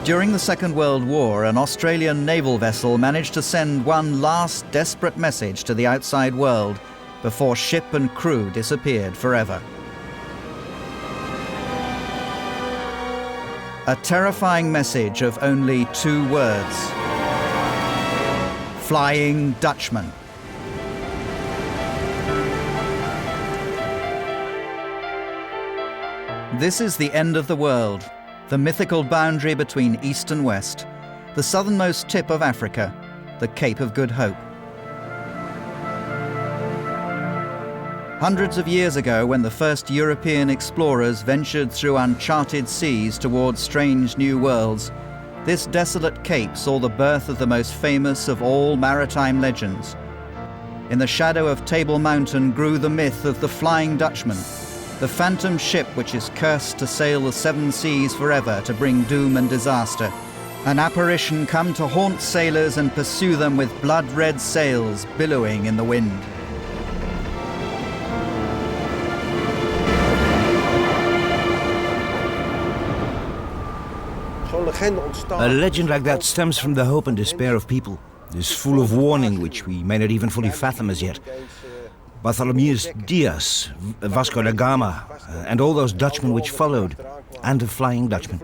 During the Second World War, an Australian naval vessel managed to send one last desperate message to the outside world before ship and crew disappeared forever. A terrifying message of only 2 words: Flying Dutchman. This is the end of the world, the mythical boundary between East and West, the southernmost tip of Africa, the Cape of Good Hope. Hundreds of years ago, when the first European explorers ventured through uncharted seas towards strange new worlds, this desolate cape saw the birth of the most famous of all maritime legends. In the shadow of Table Mountain grew the myth of the Flying Dutchman, the phantom ship which is cursed to sail the 7 seas forever to bring doom and disaster. An apparition come to haunt sailors and pursue them with blood-red sails billowing in the wind. A legend like that stems from the hope and despair of people. It is full of warning which we may not even fully fathom as yet. Bartholomew Diaz, Vasco da Gama, and all those Dutchmen which followed, and the Flying Dutchman.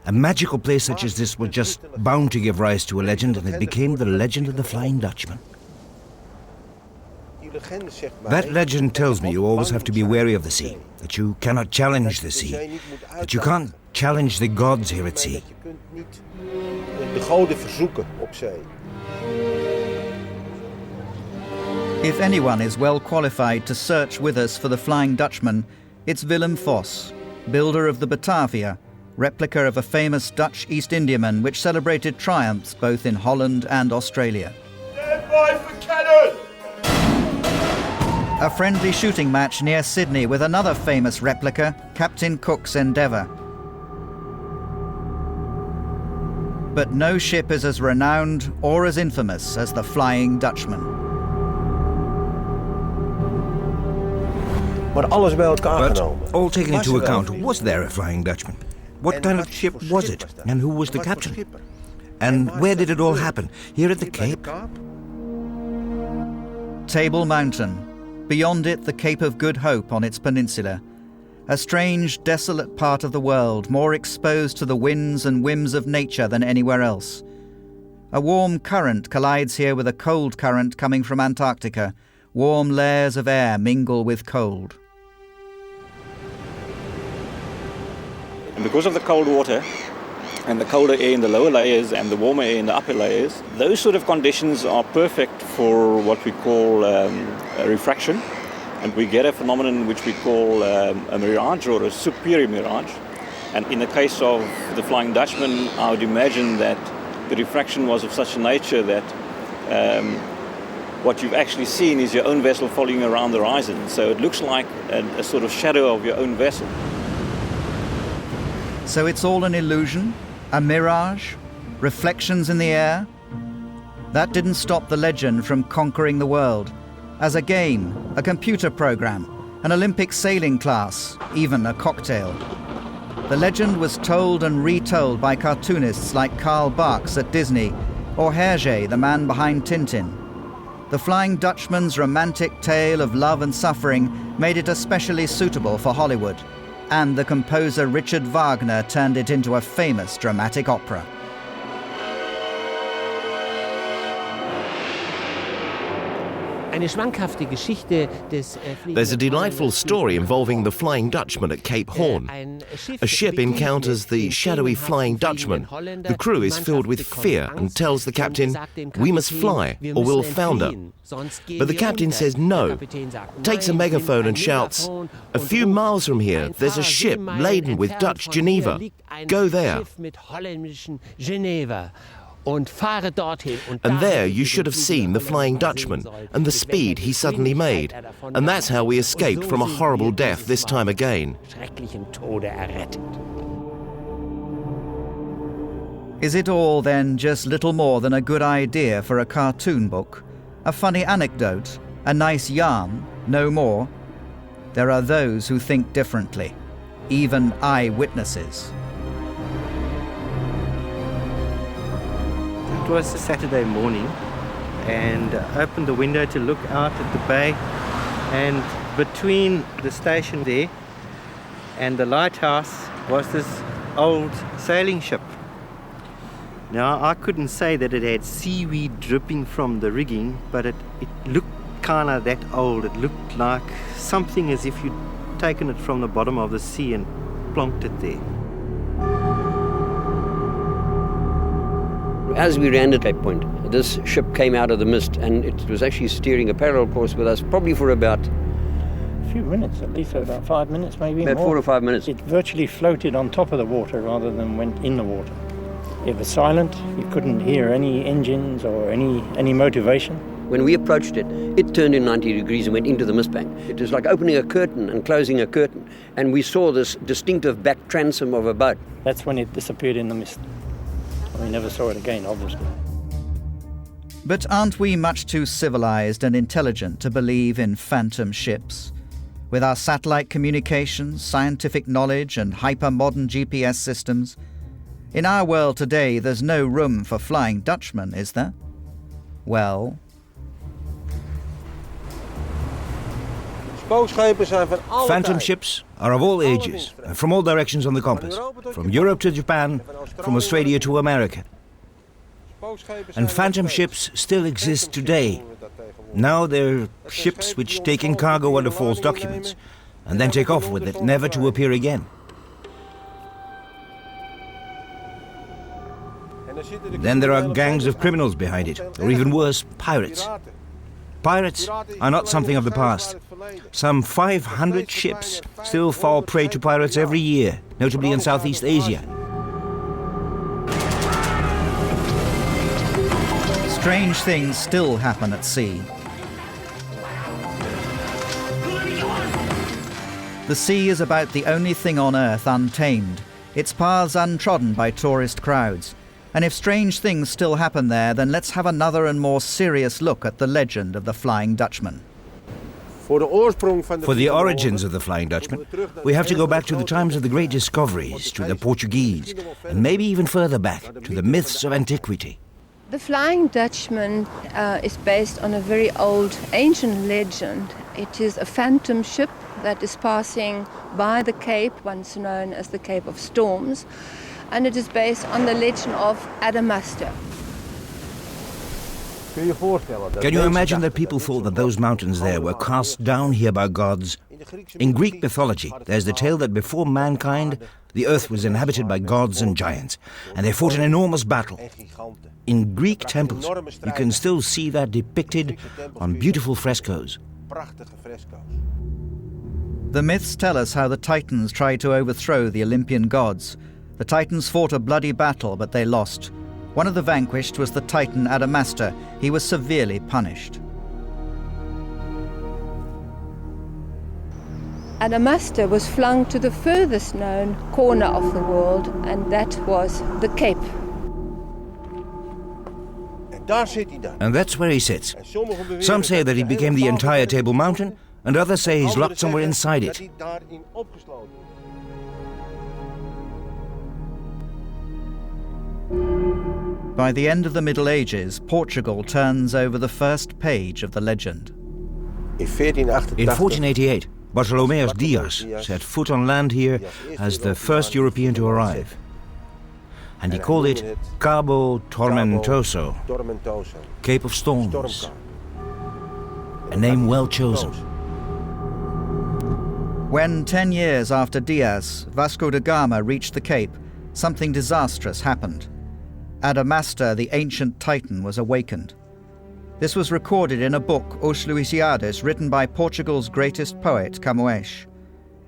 A magical place such as this was just bound to give rise to a legend, and it became the legend of the Flying Dutchman. That legend tells me you always have to be wary of the sea, that you cannot challenge the sea, that you can't challenge the gods here at sea. If anyone is well qualified to search with us for the Flying Dutchman, it's Willem Vos, builder of the Batavia, replica of a famous Dutch East Indiaman which celebrated triumphs both in Holland and Australia. Stand by for cannon! A friendly shooting match near Sydney with another famous replica, Captain Cook's Endeavour. But no ship is as renowned or as infamous as the Flying Dutchman. But all taken into account, was there a Flying Dutchman? What kind of ship was it? And who was the captain? And where did it all happen? Here at the Cape? Table Mountain. Beyond it, the Cape of Good Hope on its peninsula. A strange, desolate part of the world, more exposed to the winds and whims of nature than anywhere else. A warm current collides here with a cold current coming from Antarctica. Warm layers of air mingle with cold. And because of the cold water and the colder air in the lower layers and the warmer air in the upper layers, those sort of conditions are perfect for what we call a refraction. And we get a phenomenon which we call a mirage or a superior mirage. And in the case of the Flying Dutchman, I would imagine that the refraction was of such a nature that what you've actually seen is your own vessel following around the horizon. So it looks like a sort of shadow of your own vessel. So it's all an illusion? A mirage? Reflections in the air? That didn't stop the legend from conquering the world. As a game, a computer program, an Olympic sailing class, even a cocktail. The legend was told and retold by cartoonists like Karl Barks at Disney, or Hergé, the man behind Tintin. The Flying Dutchman's romantic tale of love and suffering made it especially suitable for Hollywood, and the composer Richard Wagner turned it into a famous dramatic opera. There's a delightful story involving the Flying Dutchman at Cape Horn. A ship encounters the shadowy Flying Dutchman. The crew is filled with fear and tells the captain, "We must fly or we'll founder." But the captain says no, takes a megaphone and shouts, "A few miles from here, there's a ship laden with Dutch Geneva. Go there." And there you should have seen the Flying Dutchman and the speed he suddenly made. And that's how we escaped from a horrible death this time again. Is it all then just little more than a good idea for a cartoon book? A funny anecdote? A nice yarn? No more? There are those who think differently, even eyewitnesses. It was a Saturday morning, and I opened the window to look out at the bay, and between the station there and the lighthouse was this old sailing ship. Now, I couldn't say that it had seaweed dripping from the rigging, but it looked kind of that old. It looked like something as if you'd taken it from the bottom of the sea and plonked it there. As we ran to Cape Point, this ship came out of the mist, and it was actually steering a parallel course with us, probably for about a few minutes, at least about 5 minutes, maybe about more. 4 or 5 minutes. It virtually floated on top of the water rather than went in the water. It was silent. You couldn't hear any engines or any motivation. When we approached it, it turned in 90 degrees and went into the mist bank. It was like opening a curtain and closing a curtain, and we saw this distinctive back transom of a boat. That's when it disappeared in the mist. We never saw it again, obviously. But aren't we much too civilized and intelligent to believe in phantom ships? With our satellite communications, scientific knowledge, and hyper-modern GPS systems, in our world today, there's no room for Flying Dutchmen, is there? Well... Phantom ships are of all ages, from all directions on the compass, from Europe to Japan, from Australia to America. And phantom ships still exist today. Now they're ships which take in cargo under false documents, and then take off with it, never to appear again. Then there are gangs of criminals behind it, or even worse, pirates. Pirates are not something of the past. Some 500 ships still fall prey to pirates every year, notably in Southeast Asia. Strange things still happen at sea. The sea is about the only thing on Earth untamed, its paths untrodden by tourist crowds. And if strange things still happen there, then let's have another and more serious look at the legend of the Flying Dutchman. For the origins of the Flying Dutchman, we have to go back to the times of the great discoveries, to the Portuguese, and maybe even further back, to the myths of antiquity. The Flying Dutchman is based on a very old, ancient legend. It is a phantom ship that is passing by the Cape, once known as the Cape of Storms, and it is based on the legend of Adamastor. Can you imagine that people thought that those mountains there were cast down here by gods? In Greek mythology, there's the tale that before mankind, the earth was inhabited by gods and giants, and they fought an enormous battle. In Greek temples, you can still see that depicted on beautiful frescoes. The myths tell us how the Titans tried to overthrow the Olympian gods. The Titans fought a bloody battle, but they lost. One of the vanquished was the Titan Adamastor. He was severely punished. Adamastor was flung to the furthest known corner of the world, and that was the Cape. And that's where he sits. Some say that he became the entire Table Mountain, and others say he's locked somewhere inside it. By the end of the Middle Ages, Portugal turns over the first page of the legend. In 1488, Bartolomeus Dias set foot on land here as the first European to arrive. And he called it Cabo Tormentoso, Cape of Storms. A name well chosen. When 10 years after Dias, Vasco da Gama reached the Cape, something disastrous happened. Adamastor, the ancient Titan, was awakened. This was recorded in a book, Os Lusíadas, written by Portugal's greatest poet, Camões.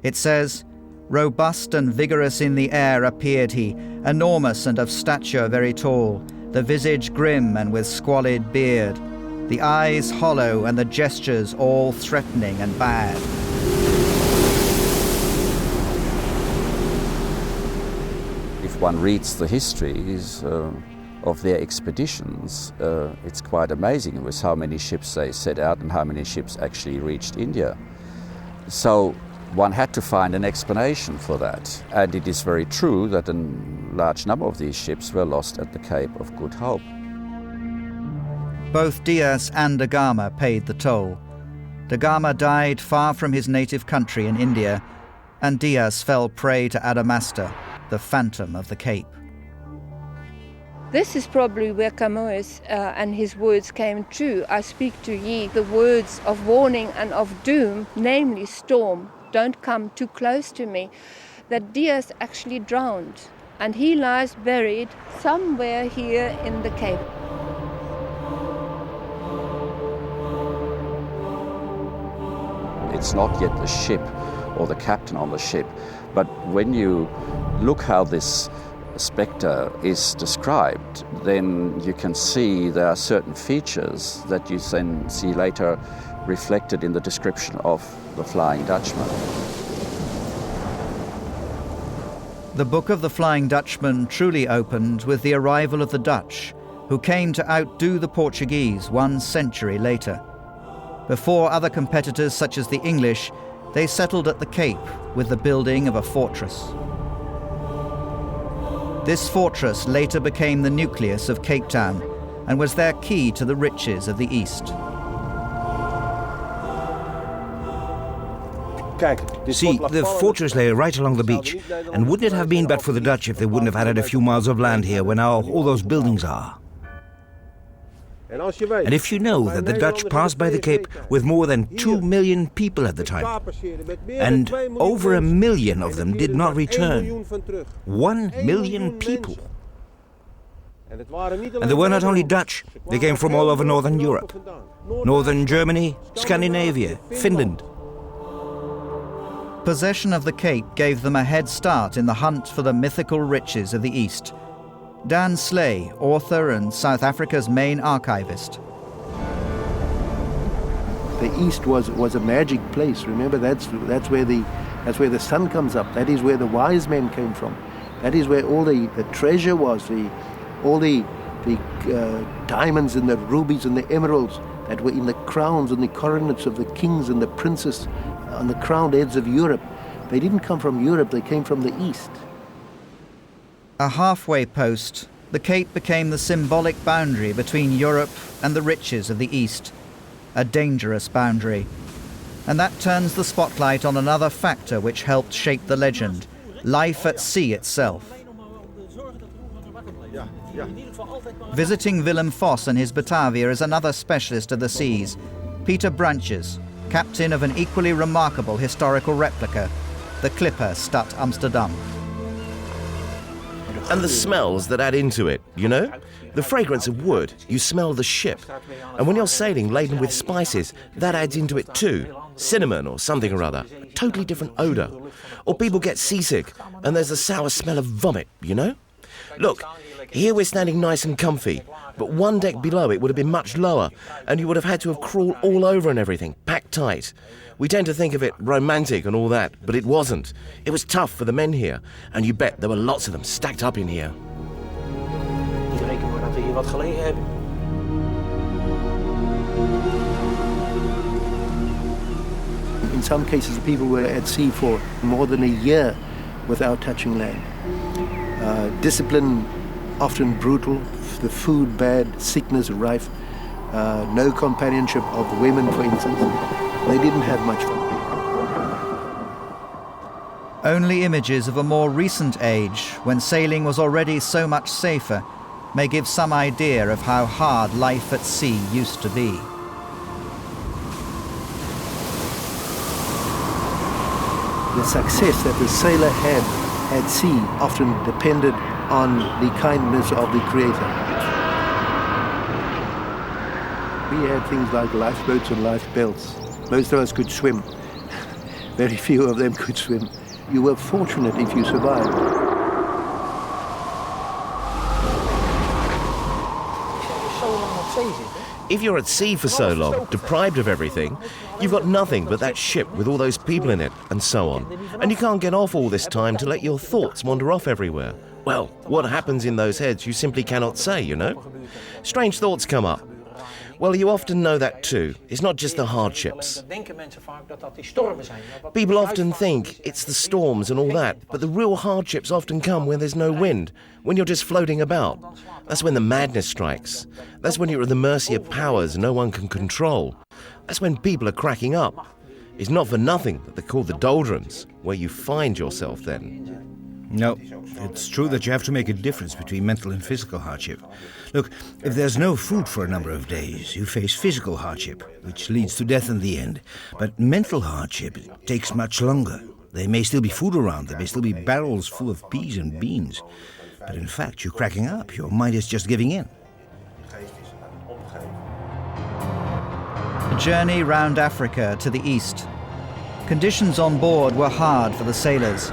It says, "Robust and vigorous in the air appeared he, enormous and of stature very tall, the visage grim and with squalid beard, the eyes hollow and the gestures all threatening and bad." If one reads the histories of their expeditions, it's quite amazing with how many ships they set out and how many ships actually reached India. So one had to find an explanation for that. And it is very true that a large number of these ships were lost at the Cape of Good Hope. Both Diaz and da Gama paid the toll. Da Gama died far from his native country in India, and Diaz fell prey to Adamastor, the phantom of the Cape. This is probably where Camus and his words came true. I speak to ye the words of warning and of doom, namely storm, don't come too close to me. That Diaz actually drowned, and he lies buried somewhere here in the Cape. It's not yet the ship or the captain on the ship, but when you look how this spectre is described, then you can see there are certain features that you then see later reflected in the description of the Flying Dutchman. The book of the Flying Dutchman truly opened with the arrival of the Dutch, who came to outdo the Portuguese 1 century later. Before other competitors such as the English, they settled at the Cape with the building of a fortress. This fortress later became the nucleus of Cape Town and was their key to the riches of the East. See, the fortress lay right along the beach, and wouldn't it have been but for the Dutch if they wouldn't have added a few miles of land here where now all those buildings are? And if you know that the Dutch passed by the Cape with more than 2 million people at the time, and over 1 million of them did not return. 1 million people. And they were not only Dutch, they came from all over Northern Europe. Northern Germany, Scandinavia, Finland. Possession of the Cape gave them a head start in the hunt for the mythical riches of the East. Dan Slay, author and South Africa's main archivist. The East was a magic place. Remember, that's where the sun comes up. That is where the wise men came from. That is where all the treasure was. All the diamonds and the rubies and the emeralds that were in the crowns and the coronets of the kings and the princes on the crowned heads of Europe. They didn't come from Europe. They came from the East. A halfway post, the Cape became the symbolic boundary between Europe and the riches of the East, a dangerous boundary. And that turns the spotlight on another factor which helped shape the legend, life at sea itself. Visiting Willem Vos and his Batavia is another specialist of the seas, Peter Branches, captain of an equally remarkable historical replica, the Clipper Stad Amsterdam. And the smells that add into it, you know? The fragrance of wood, you smell the ship. And when you're sailing laden with spices, that adds into it too. Cinnamon or something or other. Totally different odour. Or people get seasick and there's a sour smell of vomit, you know? Look, here we're standing nice and comfy, but one deck below it would have been much lower, and you would have had to have crawled all over and everything, packed tight. We tend to think of it romantic and all that, but it wasn't. It was tough for the men here, and you bet there were lots of them stacked up in here. In some cases, people were at sea for more than a year without touching land. Discipline often brutal, the food bad, sickness rife, no companionship of women, for instance. They didn't have much fun. Only images of a more recent age, when sailing was already so much safer, may give some idea of how hard life at sea used to be. The success that the sailor had at sea often depended on the kindness of the Creator. We had things like lifeboats and life belts. Most of us could swim. Very few of them could swim. You were fortunate if you survived. If you're at sea for so long, deprived of everything, you've got nothing but that ship with all those people in it, and so on. And you can't get off all this time to let your thoughts wander off everywhere. Well, what happens in those heads you simply cannot say, you know? Strange thoughts come up. Well, you often know that too. It's not just the hardships. People often think it's the storms and all that, but the real hardships often come when there's no wind, when you're just floating about. That's when the madness strikes. That's when you're at the mercy of powers no one can control. That's when people are cracking up. It's not for nothing that they're called the doldrums, where you find yourself then. No, it's true that you have to make a difference between mental and physical hardship. Look, if there's no food for a number of days, you face physical hardship, which leads to death in the end. But mental hardship takes much longer. There may still be food around, there may still be barrels full of peas and beans. But in fact, you're cracking up, your mind is just giving in. A journey round Africa to the east. Conditions on board were hard for the sailors,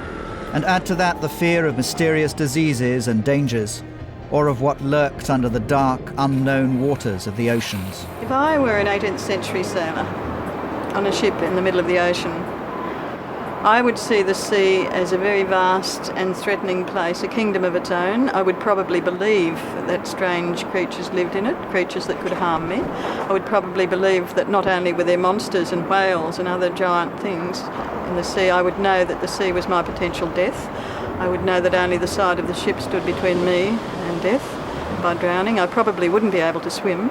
and add to that the fear of mysterious diseases and dangers, or of what lurked under the dark, unknown waters of the oceans. If I were an 18th century sailor on a ship in the middle of the ocean, I would see the sea as a very vast and threatening place, a kingdom of its own. I would probably believe that strange creatures lived in it, creatures that could harm me. I would probably believe that not only were there monsters and whales and other giant things in the sea, I would know that the sea was my potential death. I would know that only the side of the ship stood between me and death by drowning. I probably wouldn't be able to swim,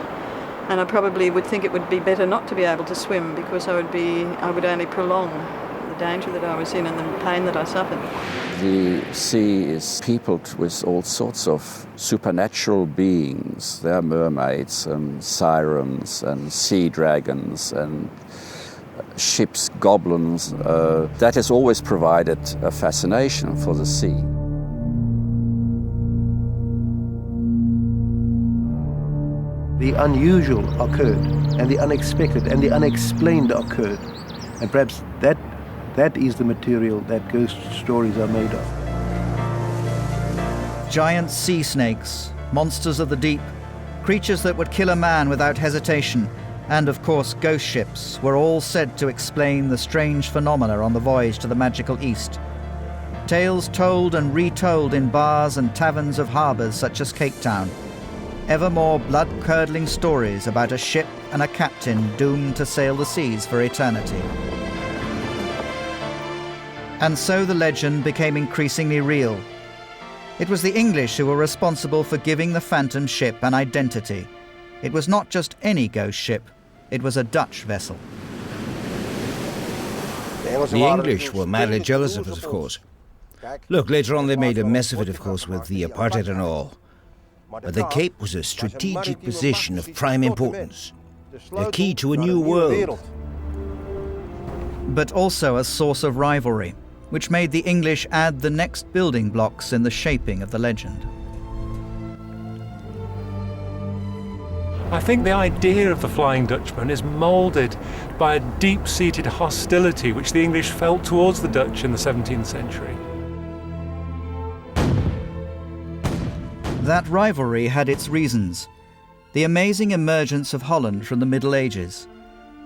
and I probably would think it would be better not to be able to swim, because I would only prolong the danger that I was in and the pain that I suffered. The sea is peopled with all sorts of supernatural beings. There are mermaids and sirens and sea dragons and ship's goblins. That has always provided a fascination for the sea. The unusual occurred, and the unexpected and the unexplained occurred. And perhaps that is the material that ghost stories are made of. Giant sea snakes, monsters of the deep, creatures that would kill a man without hesitation, and of course ghost ships were all said to explain the strange phenomena on the voyage to the magical East. Tales told and retold in bars and taverns of harbours such as Cape Town. Ever more blood-curdling stories about a ship and a captain doomed to sail the seas for eternity. And so the legend became increasingly real. It was the English who were responsible for giving the phantom ship an identity. It was not just any ghost ship, it was a Dutch vessel. The English were madly jealous of it, of course. Look, later on they made a mess of it, of course, with the apartheid and all. But the Cape was a strategic position of prime importance, the key to a new world. But also a source of rivalry, which made the English add the next building blocks in the shaping of the legend. I think the idea of the Flying Dutchman is moulded by a deep-seated hostility which the English felt towards the Dutch in the 17th century. That rivalry had its reasons. The amazing emergence of Holland from the Middle Ages.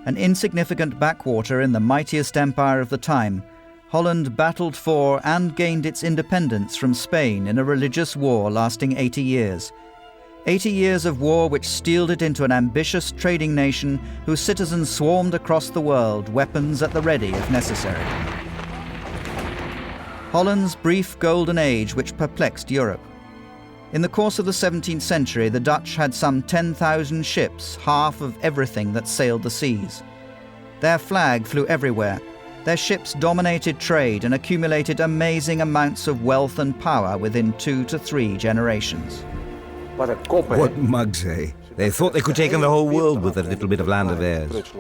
An insignificant backwater in the mightiest empire of the time, Holland battled for and gained its independence from Spain in a religious war lasting 80 years. 80 years of war which steeled it into an ambitious trading nation whose citizens swarmed across the world, weapons at the ready if necessary. Holland's brief golden age which perplexed Europe. In the course of the 17th century, the Dutch had some 10,000 ships, half of everything that sailed the seas. Their flag flew everywhere. Their ships dominated trade and accumulated amazing amounts of wealth and power within 2 to 3 generations. What mugs, eh? They thought they could take on the whole world with that little bit of land of theirs.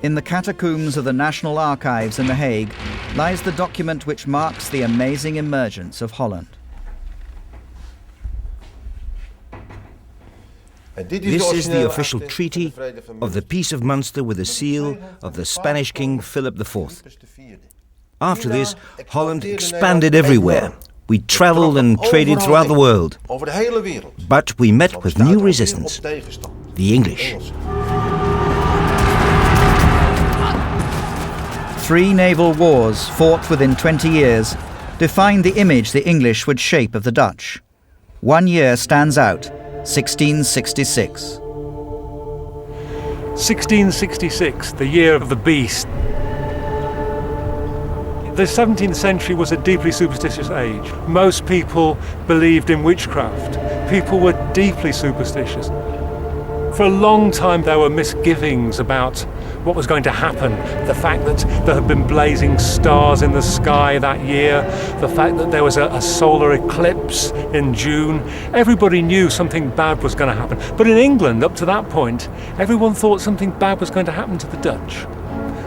In the catacombs of the National Archives in The Hague lies the document which marks the amazing emergence of Holland. This is the official treaty of the Peace of Munster with the seal of the Spanish King Philip IV. After this, Holland expanded everywhere. We travelled and traded throughout the world. But we met with new resistance, the English. 3 naval wars fought within 20 years defined the image the English would shape of the Dutch. One year stands out, 1666. 1666, the year of the beast. The 17th century was a deeply superstitious age. Most people believed in witchcraft. People were deeply superstitious. For a long time there were misgivings about what was going to happen. The fact that there had been blazing stars in the sky that year, the fact that there was a solar eclipse in June. Everybody knew something bad was going to happen. But in England, up to that point, everyone thought something bad was going to happen to the Dutch.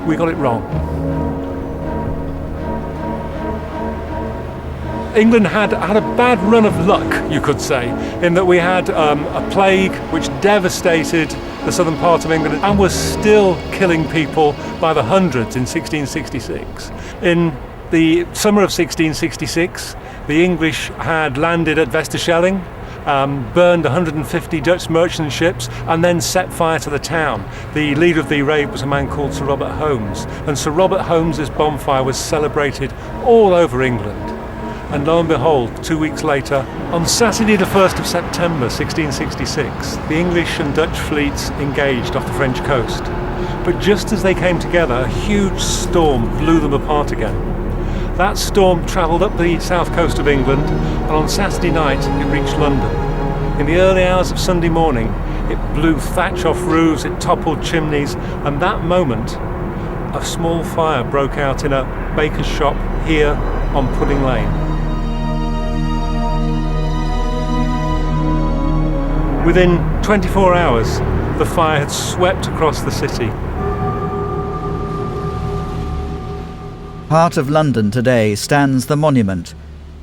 We got it wrong. England had a bad run of luck, you could say, in that we had a plague which devastated the southern part of England and was still killing people by the hundreds in 1666. In the summer of 1666, the English had landed at Westerschelling, burned 150 Dutch merchant ships and then set fire to the town. The leader of the raid was a man called Sir Robert Holmes, and Sir Robert Holmes's bonfire was celebrated all over England. And lo and behold, 2 weeks later, on Saturday the 1st of September 1666, the English and Dutch fleets engaged off the French coast. But just as they came together, a huge storm blew them apart again. That storm travelled up the south coast of England, and on Saturday night it reached London. In the early hours of Sunday morning, it blew thatch off roofs, it toppled chimneys, and that moment, a small fire broke out in a baker's shop here on Pudding Lane. Within 24 hours, the fire had swept across the city. Part of London today stands the monument,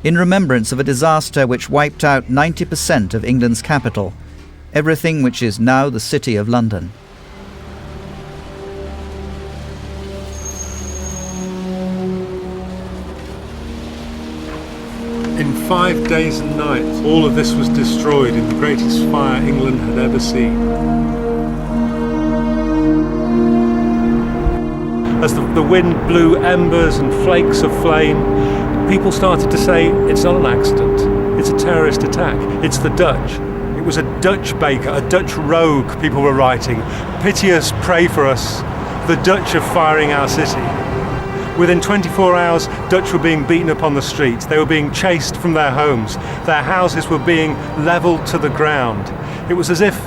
in remembrance of a disaster which wiped out 90% of England's capital, everything which is now the City of London. In 5 days and nights, all of this was destroyed in the greatest fire England had ever seen. As the wind blew embers and flakes of flame, people started to say, it's not an accident, it's a terrorist attack, it's the Dutch. It was a Dutch baker, a Dutch rogue, people were writing. Pity us, pray for us, the Dutch are firing our city. Within 24 hours, Dutch were being beaten up on the streets. They were being chased from their homes. Their houses were being levelled to the ground. It was as if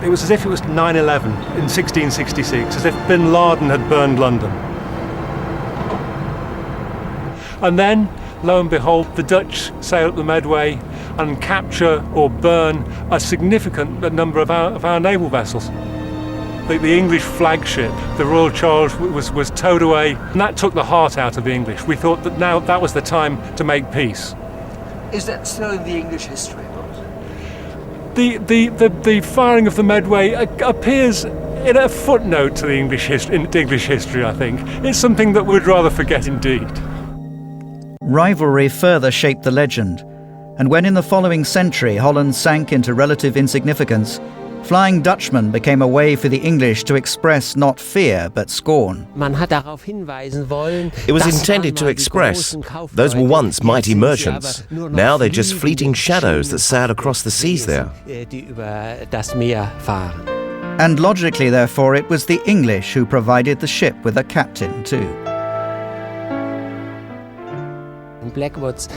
it was 9/11 in 1666, as if Bin Laden had burned London. And then, lo and behold, the Dutch sail up the Medway and capture or burn a significant number of our naval vessels. The English flagship, the Royal Charles, was towed away, and that took the heart out of the English. We thought that now that was the time to make peace. Is that still in the English history books? The firing of the Medway appears in a footnote to the English history, I think. It's something that we'd rather forget indeed. Rivalry further shaped the legend, and when in the following century Holland sank into relative insignificance, Flying Dutchman became a way for the English to express not fear but scorn. It was intended to express those were once mighty merchants. Now they're just fleeting shadows that sail across the seas there. And logically, therefore, it was the English who provided the ship with a captain too. From Blackwood's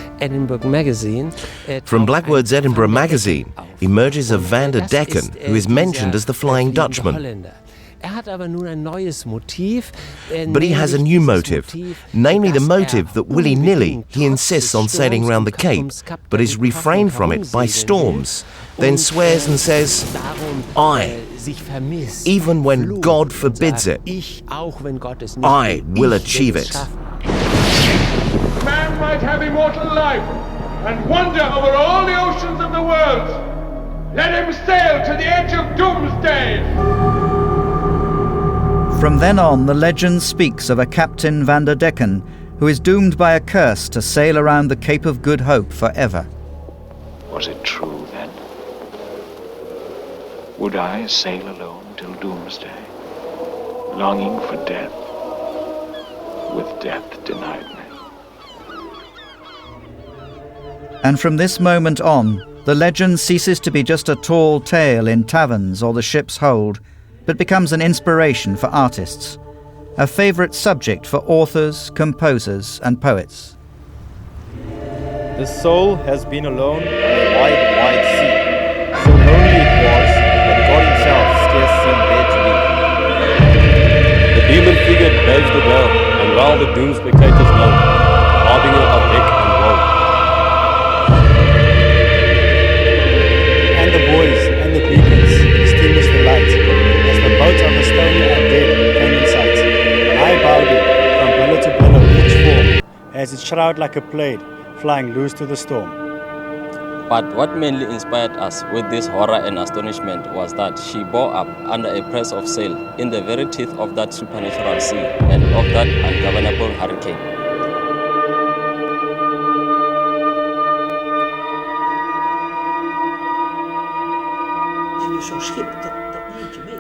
Edinburgh magazine emerges a Van der Decken, who is mentioned as the Flying Dutchman. But he has a new motive, namely the motive that willy-nilly he insists on sailing round the Cape, but is refrained from it by storms, then swears and says, I, even when God forbids it, I will achieve it. Man might have immortal life and wander over all the oceans of the world. Let him sail to the edge of doomsday. From then on, the legend speaks of a Captain Van der Decken who is doomed by a curse to sail around the Cape of Good Hope forever. Was it true then? Would I sail alone till doomsday, longing for death, with death denied me? And from this moment on, the legend ceases to be just a tall tale in taverns or the ship's hold, but becomes an inspiration for artists, a favourite subject for authors, composers and poets. The soul has been alone on a wide, wide sea. So lonely it was that God himself scarce seemed there to be. The demon figure braves the gale, and well the doomed spectators know, harbinger of heck and woe. And the boys and the beacons extinguished the light, as the boats of the stony and dead came in sight. I bowed it from billow to billow each form, as its shroud like a plaid, flying loose to the storm. But what mainly inspired us with this horror and astonishment was that she bore up under a press of sail in the very teeth of that supernatural sea and of that ungovernable hurricane.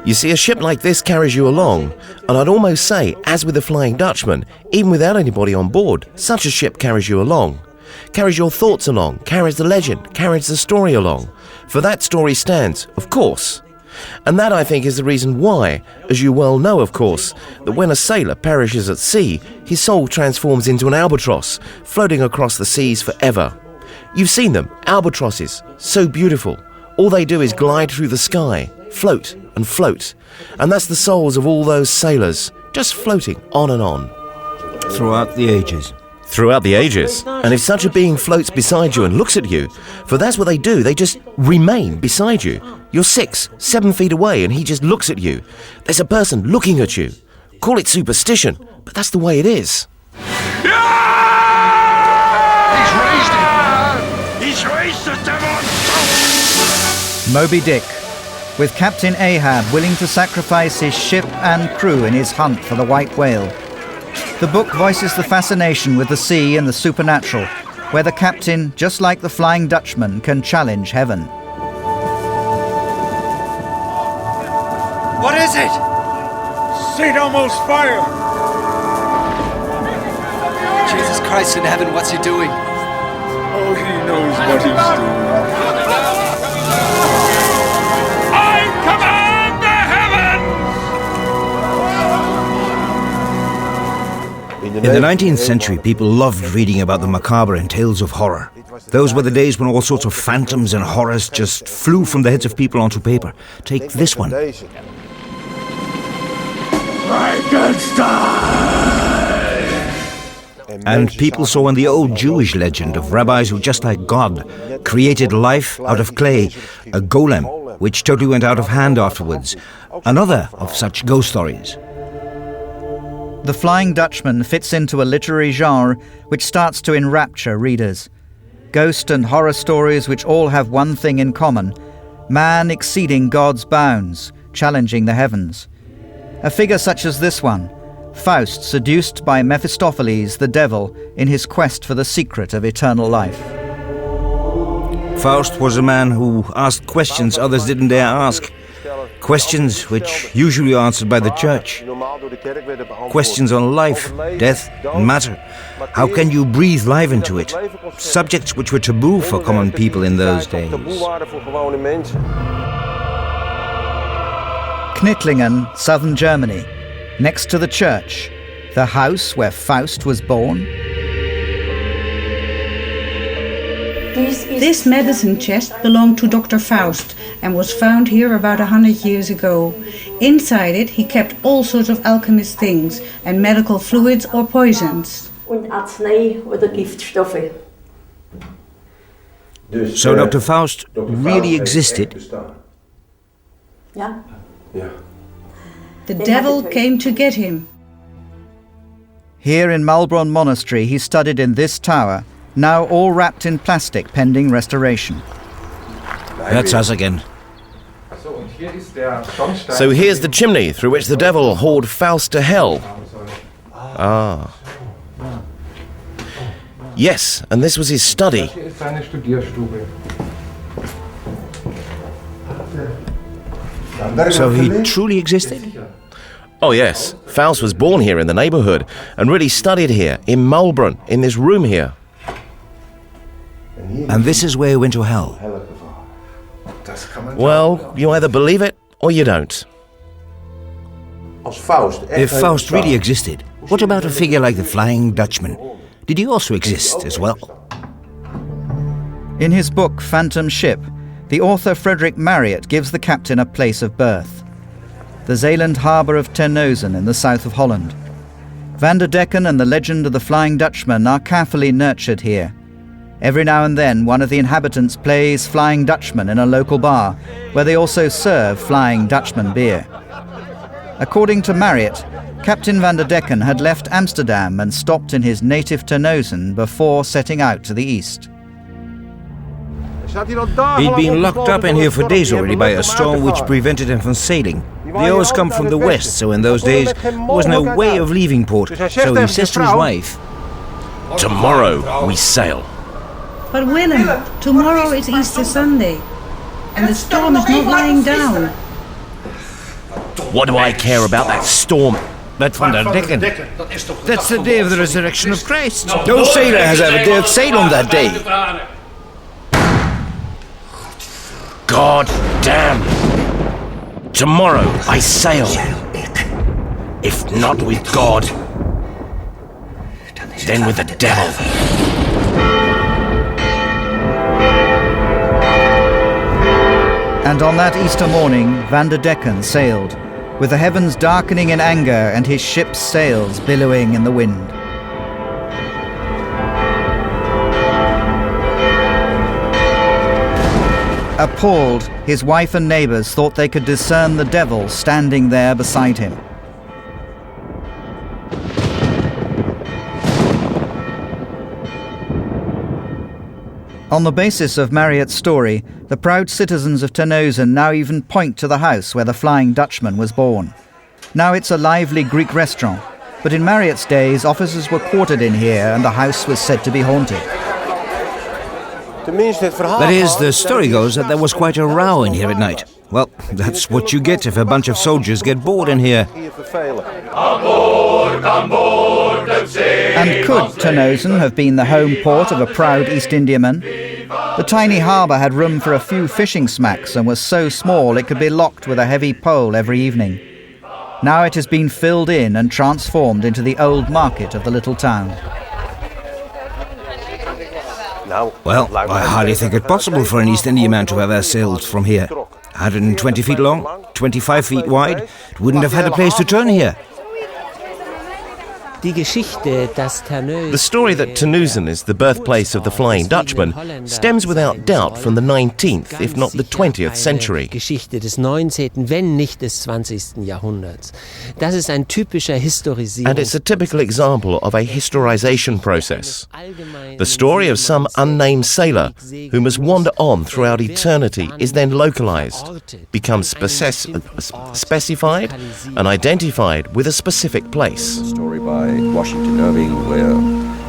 You see, a ship like this carries you along, and I'd almost say, as with the Flying Dutchman, even without anybody on board, such a ship carries you along. Carries your thoughts along, carries the legend, carries the story along. For that story stands, of course. And that, I think, is the reason why, as you well know, of course, that when a sailor perishes at sea, his soul transforms into an albatross, floating across the seas forever. You've seen them, albatrosses, so beautiful. All they do is glide through the sky, float and float. And that's the souls of all those sailors, just floating on and on. Throughout the ages. Throughout the ages. And if such a being floats beside you and looks at you, for that's what they do, they just remain beside you. You're 6, 7 feet away and he just looks at you. There's a person looking at you. Call it superstition, but that's the way it is. He's raised the devil! Moby Dick, with Captain Ahab willing to sacrifice his ship and crew in his hunt for the white whale. The book voices the fascination with the sea and the supernatural, where the captain, just like the Flying Dutchman, can challenge heaven. What is it? St. Elmo's fire! Jesus Christ in heaven, what's he doing? Oh, he knows what he's doing. I command the heavens! In the 19th century, people loved reading about the macabre and tales of horror. Those were the days when all sorts of phantoms and horrors just flew from the heads of people onto paper. Take this one. And people saw in the old Jewish legend of rabbis who, just like God, created life out of clay, a golem, which totally went out of hand afterwards. Another of such ghost stories. The Flying Dutchman fits into a literary genre which starts to enrapture readers. Ghost and horror stories which all have one thing in common: man exceeding God's bounds, challenging the heavens. A figure such as this one, Faust seduced by Mephistopheles, the devil, in his quest for the secret of eternal life. Faust was a man who asked questions others didn't dare ask. Questions which usually answered by the church. Questions on life, death, and matter. How can you breathe life into it? Subjects which were taboo for common people in those days. Knittlingen, southern Germany, next to the church, the house where Faust was born. This medicine chest belonged to Dr. Faust and was found here about 100 years ago. Inside it he kept all sorts of alchemist things and medical fluids or poisons. So Dr. Faust really existed? The devil came to get him. Here in Malbronn Monastery he studied in this tower, now all wrapped in plastic pending restoration. That's us again. So here's the chimney through which the devil hauled Faust to hell. Ah. Yes, and this was his study. So he truly existed? Oh yes, Faust was born here in the neighborhood and really studied here, in Malbronn, in this room here. And this is where he went to hell. Well, you either believe it or you don't. If Faust really existed, what about a figure like the Flying Dutchman? Did he also exist as well? In his book Phantom Ship, the author Frederick Marryat gives the captain a place of birth. The Zeeland harbour of Terneuzen in the south of Holland. Van der Decken and the legend of the Flying Dutchman are carefully nurtured here. Every now and then one of the inhabitants plays Flying Dutchman in a local bar, where they also serve Flying Dutchman beer. According to Marryat, Captain Van der Decken had left Amsterdam and stopped in his native Terneuzen before setting out to the east. He'd been locked up in here for days already by a storm which prevented him from sailing. The oars come from the west, so in those days there was no way of leaving port. So he says to his wife, "Tomorrow we sail." But Willem, tomorrow is Easter Sunday, and the storm is not lying down. What do I care about that storm? But Van der Decken, that's the day of the resurrection of Christ. No sailor has ever dared sail on that day. God damn! Tomorrow I sail. If not with God, then with the devil. And on that Easter morning, Van der Decken sailed, with the heavens darkening in anger and his ship's sails billowing in the wind. Appalled, his wife and neighbours thought they could discern the devil standing there beside him. On the basis of Marryat's story, the proud citizens of Terneuzen now even point to the house where the Flying Dutchman was born. Now it's a lively Greek restaurant, but in Marryat's days officers were quartered in here and the house was said to be haunted. That is, the story goes that there was quite a row in here at night. Well, that's what you get if a bunch of soldiers get bored in here. And could Terneuzen have been the home port of a proud East Indiaman? The tiny harbour had room for a few fishing smacks and was so small it could be locked with a heavy pole every evening. Now it has been filled in and transformed into the old market of the little town. Well, I hardly think it possible for an East Indiaman to have sailed from here. 120 feet long, 25 feet wide, it wouldn't have had a place to turn here. The story that Terneuzen is the birthplace of the Flying Dutchman stems without doubt from the 19th, if not the 20th century. And it's a typical example of a historization process. The story of some unnamed sailor who must wander on throughout eternity is then localized, becomes specified and identified with a specific place. Story by Washington Irving, where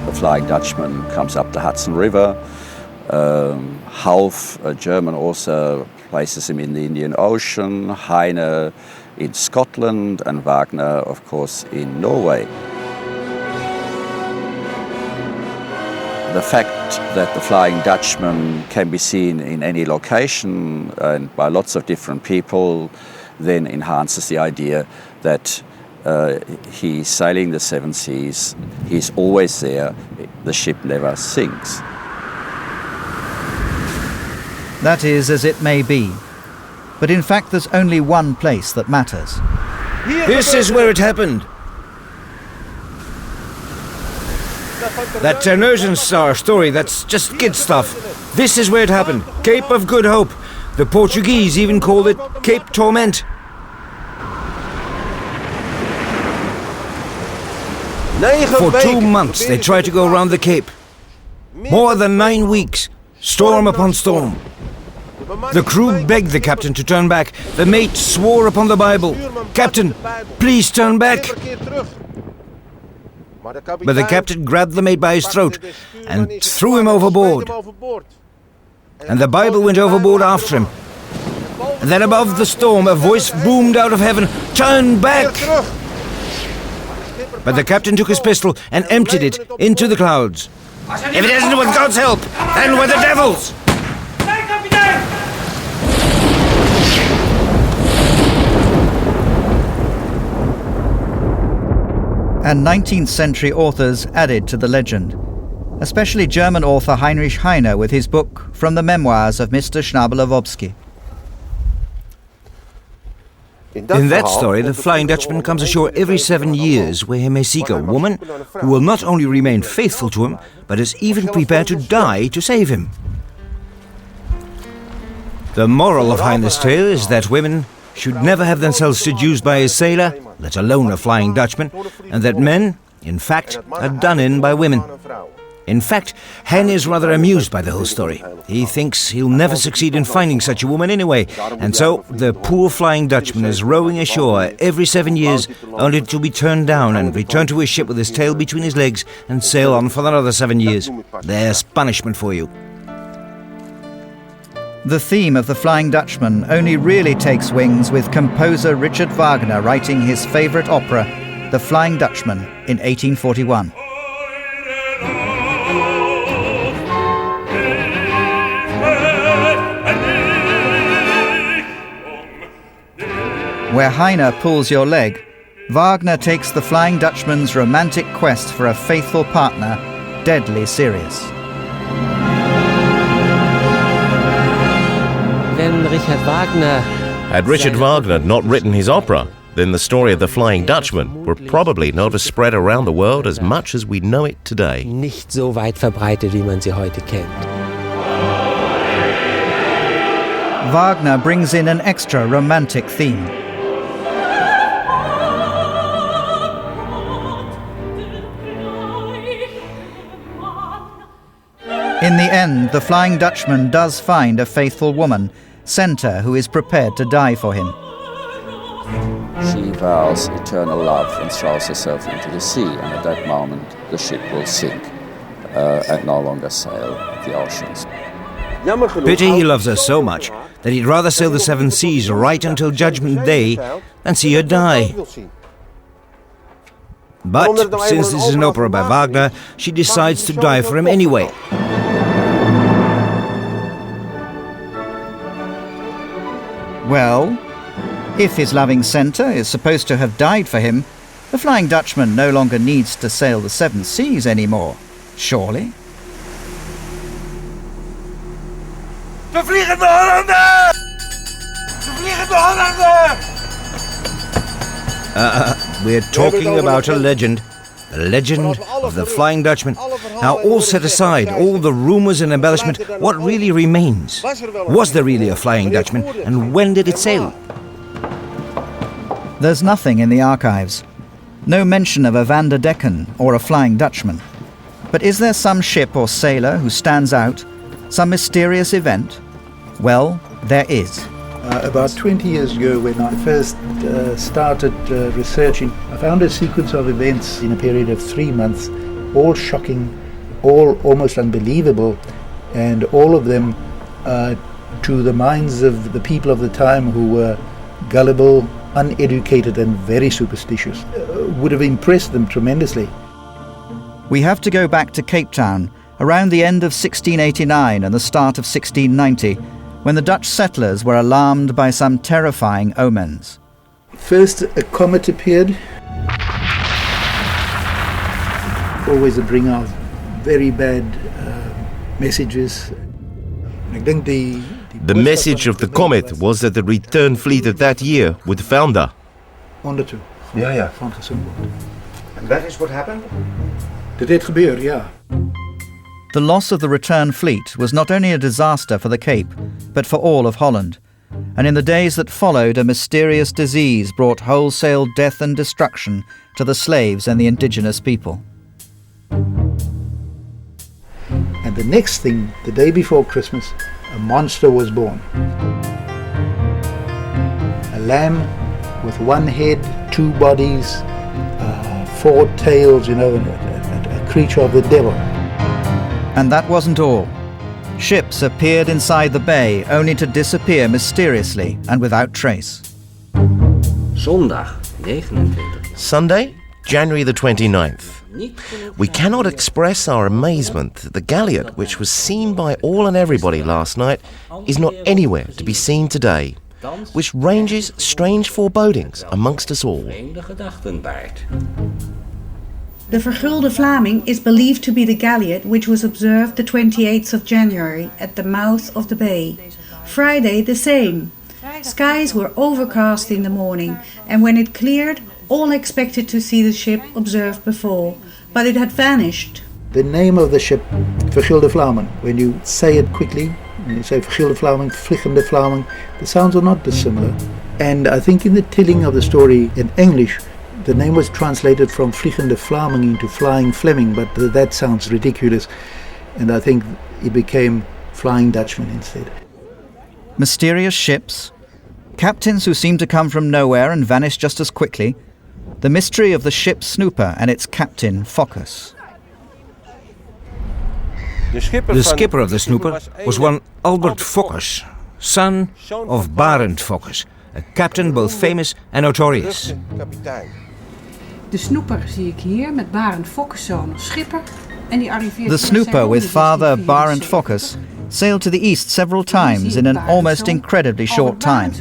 the Flying Dutchman comes up the Hudson River. Hauff, a German author, places him in the Indian Ocean. Heine in Scotland, and Wagner, of course, in Norway. The fact that the Flying Dutchman can be seen in any location and by lots of different people then enhances the idea that he's sailing the seven seas, he's always there, the ship never sinks. That is as it may be. But in fact there's only one place that matters. This is where it happened. That Terneuzen Star story, that's just kid stuff. This is where it happened. Cape of Good Hope. The Portuguese even called it Cape Torment. For 2 months they tried to go around the Cape. More than 9 weeks, storm upon storm. The crew begged the captain to turn back. The mate swore upon the Bible, "Captain, please turn back." But the captain grabbed the mate by his throat and threw him overboard. And the Bible went overboard after him. And then above the storm a voice boomed out of heaven, "Turn back!" But the captain took his pistol and emptied it into the clouds. If it isn't with God's help, then with the devil's. And 19th century authors added to the legend, especially German author Heinrich Heine with his book From the Memoirs of Mr. Schnabel-Lwowski. In that story, the Flying Dutchman comes ashore every 7 years, where he may seek a woman who will not only remain faithful to him, but is even prepared to die to save him. The moral of Heine's tale is that women should never have themselves seduced by a sailor, let alone a Flying Dutchman, and that men, in fact, are done in by women. In fact, Heine is rather amused by the whole story. He thinks he'll never succeed in finding such a woman anyway, and so the poor Flying Dutchman is rowing ashore every 7 years, only to be turned down and return to his ship with his tail between his legs and sail on for another 7 years. There's punishment for you. The theme of the Flying Dutchman only really takes wings with composer Richard Wagner writing his favourite opera, The Flying Dutchman, in 1841. Where Heine pulls your leg, Wagner takes the Flying Dutchman's romantic quest for a faithful partner deadly serious. Had Richard Wagner not written his opera, then the story of the Flying Dutchman would probably not have spread around the world as much as we know it today. Nicht so weit verbreitet, wie man sie heute kennt. Wagner brings in an extra romantic theme. In the end, the Flying Dutchman does find a faithful woman, Senta, who is prepared to die for him. She vows eternal love and throws herself into the sea, and at that moment the ship will sink and no longer sail the oceans. Pity he loves her so much that he'd rather sail the 7 seas right until Judgment Day than see her die. But since this is an opera by Wagner, she decides to die for him anyway. Well, if his loving Senta is supposed to have died for him, the Flying Dutchman no longer needs to sail the 7 seas anymore, surely? De Vliegende Hollander! De Vliegende Hollander! We're talking about a legend. The legend of the Flying Dutchman. Now, all set aside, all the rumours and embellishment, what really remains? Was there really a Flying Dutchman, and when did it sail? There's nothing in the archives. No mention of a Van der Decken or a Flying Dutchman. But is there some ship or sailor who stands out? Some mysterious event? Well, there is. About 20 years ago, when I first started researching, I found a sequence of events in a period of 3 months, all shocking, all almost unbelievable, and all of them, to the minds of the people of the time who were gullible, uneducated and very superstitious, would have impressed them tremendously. We have to go back to Cape Town, around the end of 1689 and the start of 1690, when the Dutch settlers were alarmed by some terrifying omens. First, a comet appeared. Always a bringer of very bad messages. The message of the comet was that the return fleet of that year would founder. Ondertoe. Ja, van gezongen. And that is what happened? Dit heeft gebeurd, ja. The loss of the return fleet was not only a disaster for the Cape, but for all of Holland. And in the days that followed, a mysterious disease brought wholesale death and destruction to the slaves and the indigenous people. And the next thing, the day before Christmas, a monster was born. A lamb with 1 head, 2 bodies, 4 tails, a creature of the devil. And that wasn't all. Ships appeared inside the bay only to disappear mysteriously and without trace. Sunday, January the 29th. We cannot express our amazement that the galliot, which was seen by all and everybody last night, is not anywhere to be seen today, which ranges strange forebodings amongst us all. The Vergulde Vlaming is believed to be the galliot which was observed the 28th of January at the mouth of the bay. Friday the same. Skies were overcast in the morning, and when it cleared, all expected to see the ship observed before, but it had vanished. The name of the ship, Vergulde Vlaming, when you say it quickly, when you say Vergulde Vlaming, Vliegende Vlaming, the sounds are not dissimilar. And I think in the telling of the story in English, the name was translated from Vliegende Vlaming into Flying Fleming, but that sounds ridiculous, and I think it became Flying Dutchman instead. Mysterious ships, captains who seem to come from nowhere and vanish just as quickly, the mystery of the ship Snooper and its captain, Focus. The skipper of the Snooper was one Albert Focus, son of Barend Focus, a captain both famous and notorious. De Snooper zie ik hier met Barend Focus zoon als schipper en die arriveert. The Snooper with father Barend Focus sailed to the east several times in an almost incredibly short time,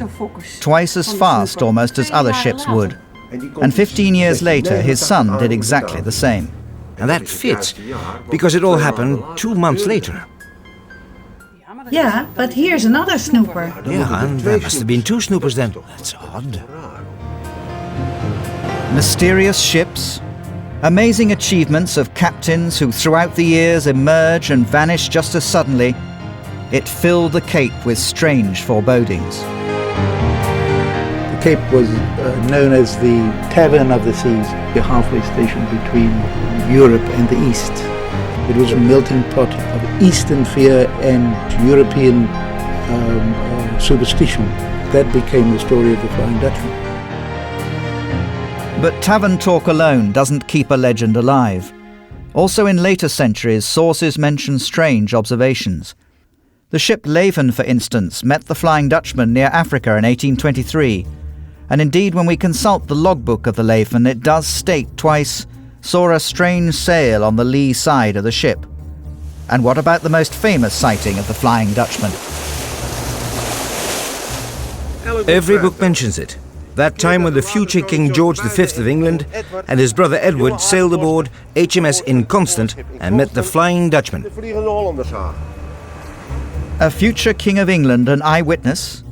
twice as fast almost as other ships would. And 15 years later, his son did exactly the same. And that fits, because it all happened 2 months later. Yeah, but here's another Snooper. Yeah, and there must have been 2 Snoopers then. That's odd. Mysterious ships, amazing achievements of captains who throughout the years emerge and vanish just as suddenly, it filled the Cape with strange forebodings. The Cape was known as the Tavern of the Seas, the halfway station between Europe and the East. It was a melting pot of Eastern fear and European superstition. That became the story of the Flying Dutchman. But tavern talk alone doesn't keep a legend alive. Also in later centuries, sources mention strange observations. The ship Leven, for instance, met the Flying Dutchman near Africa in 1823. And indeed, when we consult the logbook of the Leven, it does state twice, saw a strange sail on the lee side of the ship. And what about the most famous sighting of the Flying Dutchman? Every book mentions it. That time when the future King George V of England and his brother Edward sailed aboard HMS Inconstant and met the Flying Dutchman. A future King of England, an eyewitness?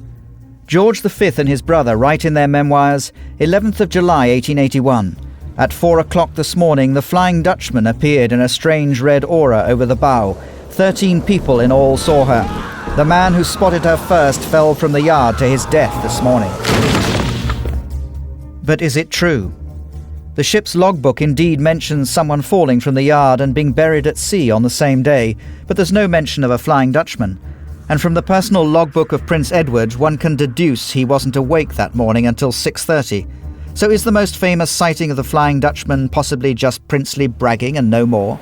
George V and his brother write in their memoirs, 11th of July 1881. At 4 o'clock this morning, the Flying Dutchman appeared in a strange red aura over the bow. 13 people in all saw her. The man who spotted her first fell from the yard to his death this morning. But is it true? The ship's logbook indeed mentions someone falling from the yard and being buried at sea on the same day, but there's no mention of a Flying Dutchman. And from the personal logbook of Prince Edward, one can deduce he wasn't awake that morning until 6:30. So is the most famous sighting of the Flying Dutchman possibly just princely bragging and no more?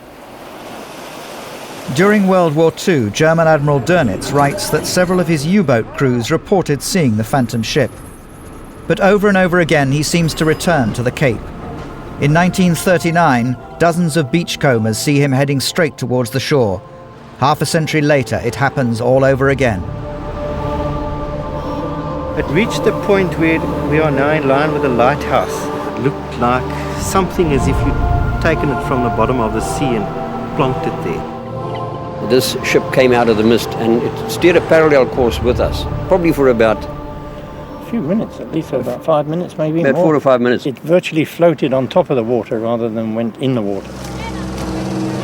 During World War II, German Admiral Dönitz writes that several of his U-boat crews reported seeing the phantom ship. But over and over again he seems to return to the Cape. In 1939, dozens of beachcombers see him heading straight towards the shore. Half a century later, it happens all over again. It reached the point where we are now in line with the lighthouse. It looked like something as if you'd taken it from the bottom of the sea and plonked it there. This ship came out of the mist and it steered a parallel course with us, probably for about a few minutes, at least about 5 minutes, maybe about more. 4 or 5 minutes. It virtually floated on top of the water rather than went in the water.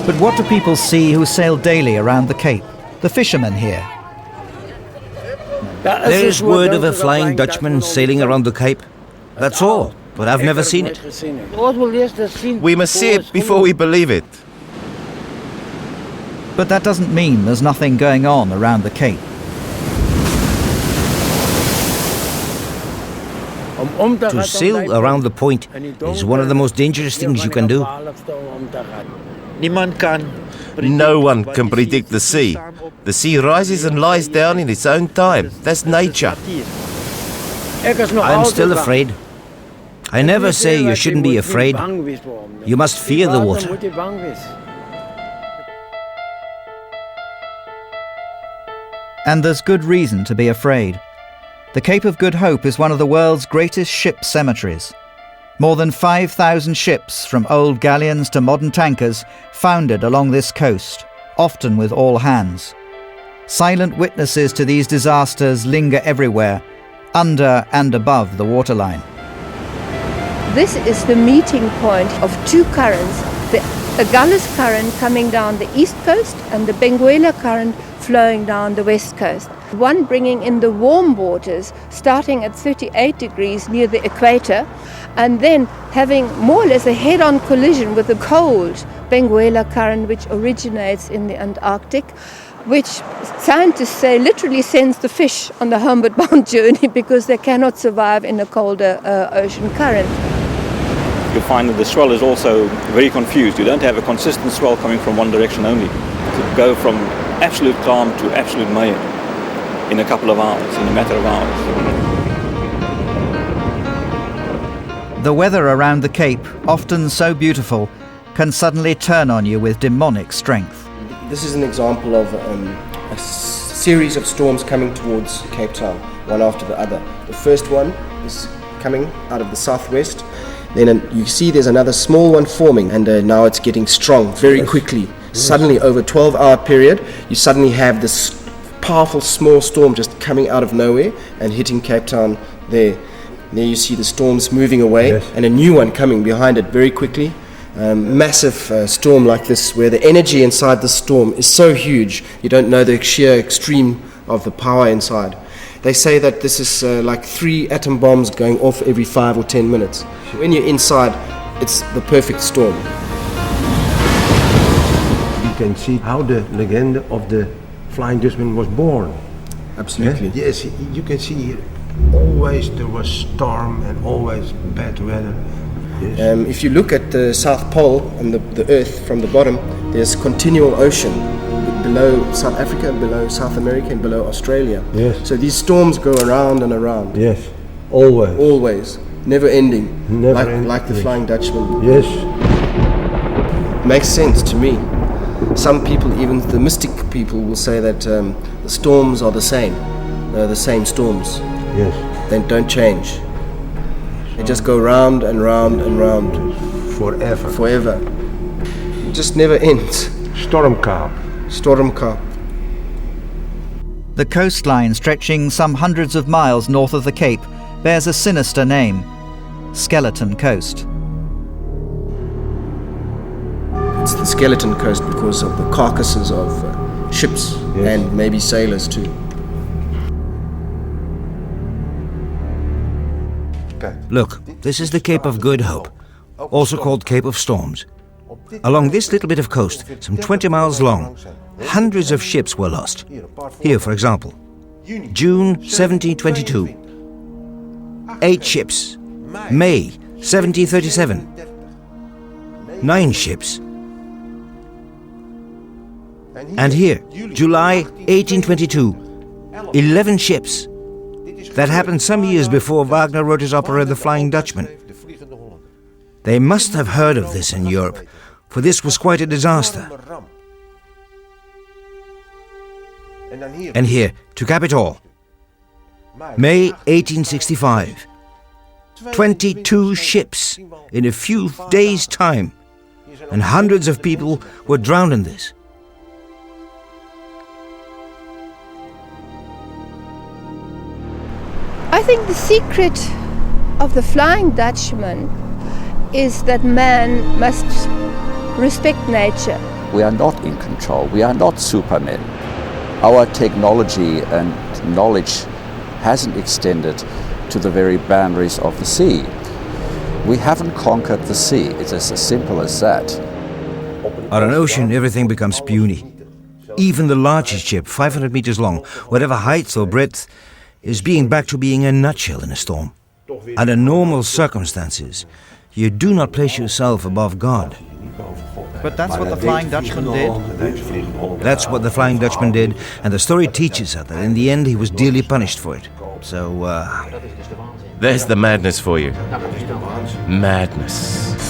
But what do people see who sail daily around the Cape? The fishermen here. There is word of a Flying Dutchman sailing around the Cape. That's all, but I've never seen it. We must see it before we believe it. But that doesn't mean there's nothing going on around the Cape. To sail around the point is one of the most dangerous things you can do. No one can predict the sea. The sea rises and lies down in its own time. That's nature. I'm still afraid. I never say you shouldn't be afraid. You must fear the water. And there's good reason to be afraid. The Cape of Good Hope is one of the world's greatest ship cemeteries. More than 5,000 ships, from old galleons to modern tankers, foundered along this coast, often with all hands. Silent witnesses to these disasters linger everywhere, under and above the waterline. This is the meeting point of two currents, the Agulhas current coming down the east coast and the Benguela current flowing down the west coast. One bringing in the warm waters starting at 38 degrees near the equator, and then having more or less a head-on collision with the cold Benguela current, which originates in the Antarctic, which scientists say literally sends the fish on the homeward bound journey because they cannot survive in a colder ocean current. You'll find that the swell is also very confused. You don't have a consistent swell coming from one direction only. To go from absolute calm to absolute mayhem in a couple of hours, in a matter of hours. The weather around the Cape, often so beautiful, can suddenly turn on you with demonic strength. This is an example of a series of storms coming towards Cape Town, one after the other. The first one is coming out of the southwest. Then you see there's another small one forming, and now it's getting strong very quickly. Suddenly, over a 12-hour period, you suddenly have this powerful small storm just coming out of nowhere and hitting Cape Town there. There you see the storms moving away, and a new one coming behind it very quickly. Massive storm like this, where the energy inside the storm is so huge, you don't know the sheer extreme of the power inside. They say that this is like 3 atom bombs going off every 5 or 10 minutes. When you're inside, it's the perfect storm. You can see how the legend of the Flying Dutchman was born. Absolutely. Yeah? Yes, you can see here, always there was storm and always bad weather. Yes. If you look at the South Pole and the Earth from the bottom, there's continual ocean below South Africa, below South America, and below Australia. Yes. So these storms go around and around. Yes, always. Always, never ending. Never ending. Like the Flying Dutchman. Yes. Makes sense to me. Some people, even the mystic people, will say that the storms are the same. They're the same storms. Yes. They don't change. They just go round and round and round. Forever. Forever. It just never ends. Stormkaap. Stormkaap. The coastline, stretching some hundreds of miles north of the Cape, bears a sinister name: Skeleton Coast. It's the skeleton coast because of the carcasses of ships and maybe sailors too. Look, this is the Cape of Good Hope, also called Cape of Storms. Along this little bit of coast, some 20 miles long, hundreds of ships were lost. Here, for example, June 1722, 8 ships. May 1737, 9 ships. And here, July 1822, 11 ships. That happened some years before Wagner wrote his opera The Flying Dutchman. They must have heard of this in Europe, for this was quite a disaster. And here, to cap it all, May 1865, 22 ships in a few days' time, and hundreds of people were drowned in this. I think the secret of the Flying Dutchman is that man must respect nature. We are not in control. We are not supermen. Our technology and knowledge hasn't extended to the very boundaries of the sea. We haven't conquered the sea. It's as simple as that. On an ocean, everything becomes puny. Even the largest ship, 500 meters long, whatever height or breadth, is being back to being a nutshell in a storm. Under normal circumstances, you do not place yourself above God. But that's what the Flying Dutchman did. That's what the Flying Dutchman did, and the story teaches us that in the end he was dearly punished for it. So, There's the madness for you. Madness.